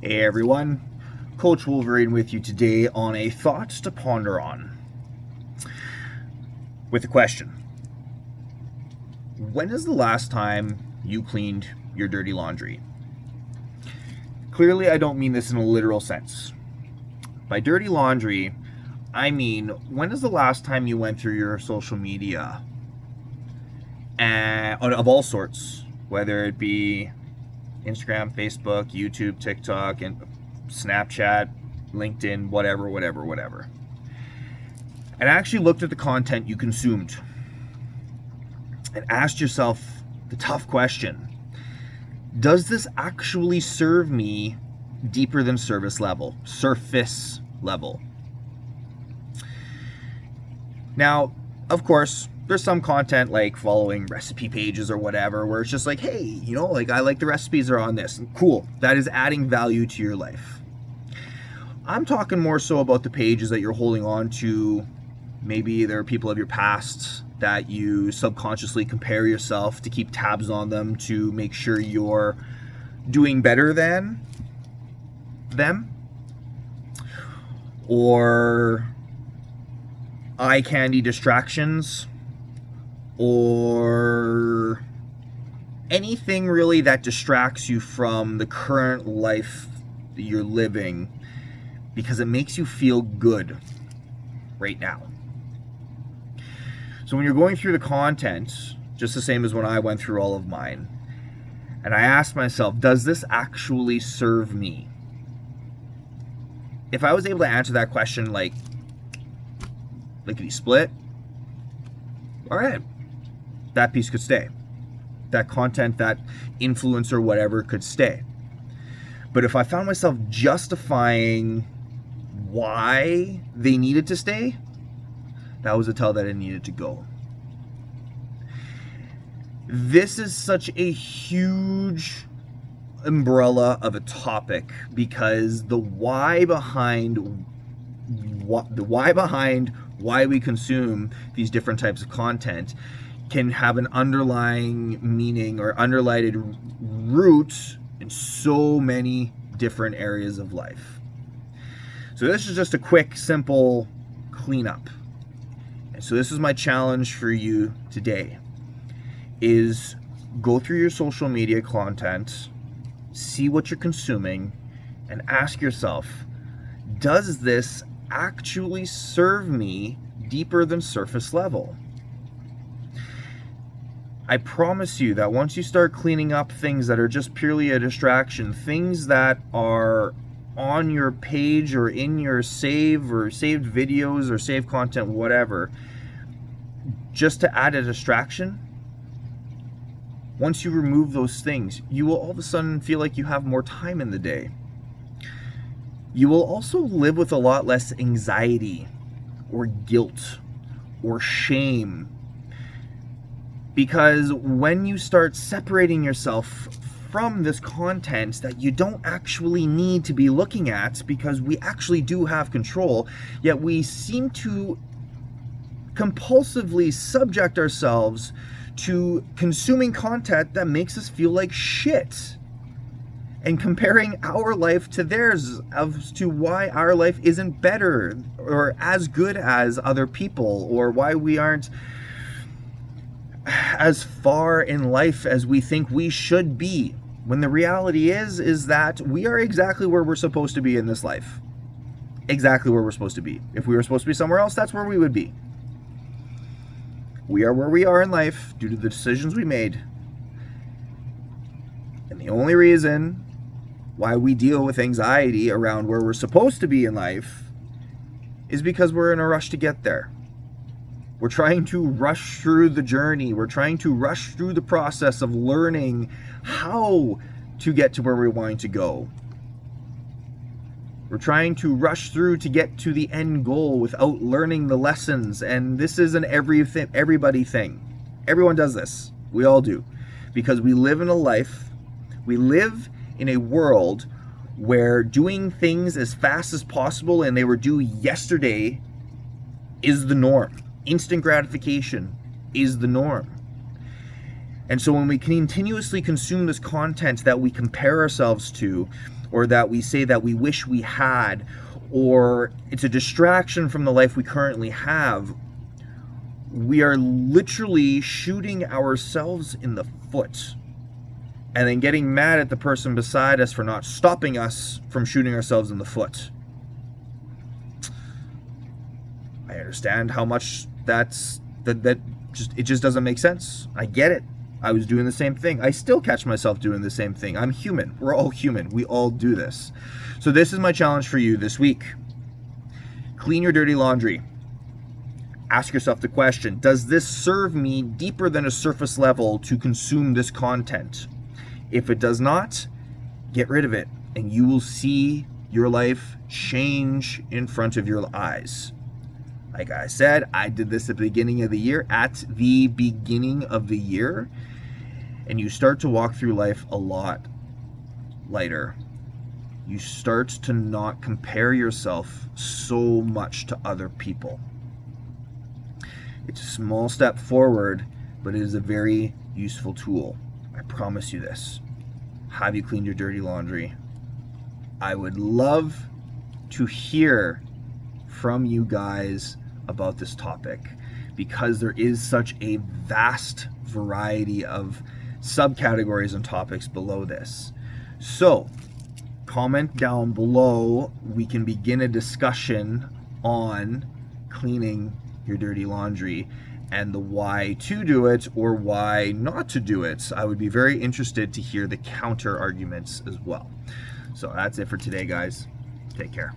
Hey everyone, Coach Wolverine with you today on a thought to ponder on. With a question. When is the last time you cleaned your dirty laundry? Clearly, I don't mean this in a literal sense. By dirty laundry, I mean, when is the last time you went through your social media of all sorts, whether it be Instagram, Facebook, YouTube, TikTok, and Snapchat, LinkedIn, whatever, and actually looked at the content you consumed and asked yourself the tough question: does this actually serve me deeper than surface level? Now, of course, there's some content like following recipe pages or whatever where it's just like, hey, I like the recipes are on this. Cool. That is adding value to your life. I'm talking more so about the pages that you're holding on to. Maybe there are people of your past that you subconsciously compare yourself to, keep tabs on them to make sure you're doing better than them. Or eye candy distractions, or anything really that distracts you from the current life that you're living because it makes you feel good right now. So when you're going through the content, just the same as when I went through all of mine, and I asked myself, does this actually serve me? If I was able to answer that question like lickety split, all right, that piece could stay. That content, that influencer, whatever, could stay. But if I found myself justifying why they needed to stay, that was a tell that it needed to go. This is such a huge umbrella of a topic because the why behind why we consume these different types of content can have an underlying meaning or underlighted root in so many different areas of life. So this is just a quick, simple cleanup. And so this is my challenge for you today, is go through your social media content, see what you're consuming, and ask yourself, does this actually serve me deeper than surface level? I promise you that once you start cleaning up things that are just purely a distraction, things that are on your page or in your saved videos or saved content, whatever, just to add a distraction, once you remove those things, you will all of a sudden feel like you have more time in the day. You will also live with a lot less anxiety or guilt or shame, because when you start separating yourself from this content that you don't actually need to be looking at, because we actually do have control, yet we seem to compulsively subject ourselves to consuming content that makes us feel like shit, and comparing our life to theirs as to why our life isn't better or as good as other people, or why we aren't as far in life as we think we should be, when the reality is that we are exactly where we're supposed to be in this life. Exactly where we're supposed to be. If we were supposed to be somewhere else, that's where we would be. We are where we are in life due to the decisions we made. And the only reason why we deal with anxiety around where we're supposed to be in life is because we're in a rush to get there. We're trying to rush through the journey. We're trying to rush through the process of learning how to get to where we want to go. We're trying to rush through to get to the end goal without learning the lessons. And this is an everybody thing. Everyone does this. We all do. Because we live in a world where doing things as fast as possible and they were due yesterday is the norm. Instant gratification is the norm. And so when we continuously consume this content that we compare ourselves to, or that we say that we wish we had, or it's a distraction from the life we currently have, we are literally shooting ourselves in the foot and then getting mad at the person beside us for not stopping us from shooting ourselves in the foot. I understand how much that just doesn't make sense. I get it. I was doing the same thing. I still catch myself doing the same thing. I'm human. We're all human. We all do this. So this is my challenge for you this week. Clean your dirty laundry. Ask yourself the question, does this serve me deeper than a surface level to consume this content? If it does not, get rid of it, and you will see your life change in front of your eyes. Like I said, I did this at the beginning of the year, and you start to walk through life a lot lighter. You start to not compare yourself so much to other people. It's a small step forward, but it is a very useful tool. I promise you this. Have you cleaned your dirty laundry? I would love to hear from you guys about this topic, because there is such a vast variety of subcategories and topics below this. So comment down below. We can begin a discussion on cleaning your dirty laundry and the why to do it or why not to do it. I would be very interested to hear the counter arguments as well. So that's it for today, guys. Take care.